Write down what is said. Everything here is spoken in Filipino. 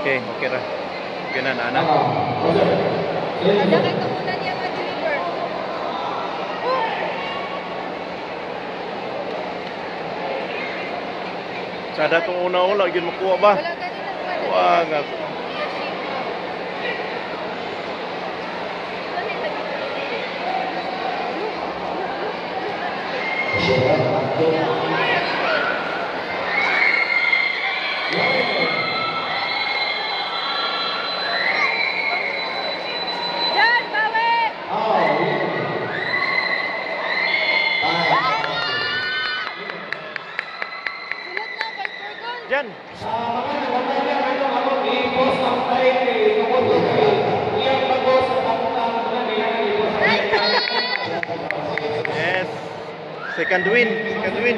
Okay, okay ra. Okay na, nana. Ada kay tumunan niya ma-deliver. Sada itong una-una, yun makuha ba? Wala ganun ang pala. Wag ako. Jan, bawi! Sulat na kay Fergal. Diyan. Yes. Second win. Second win.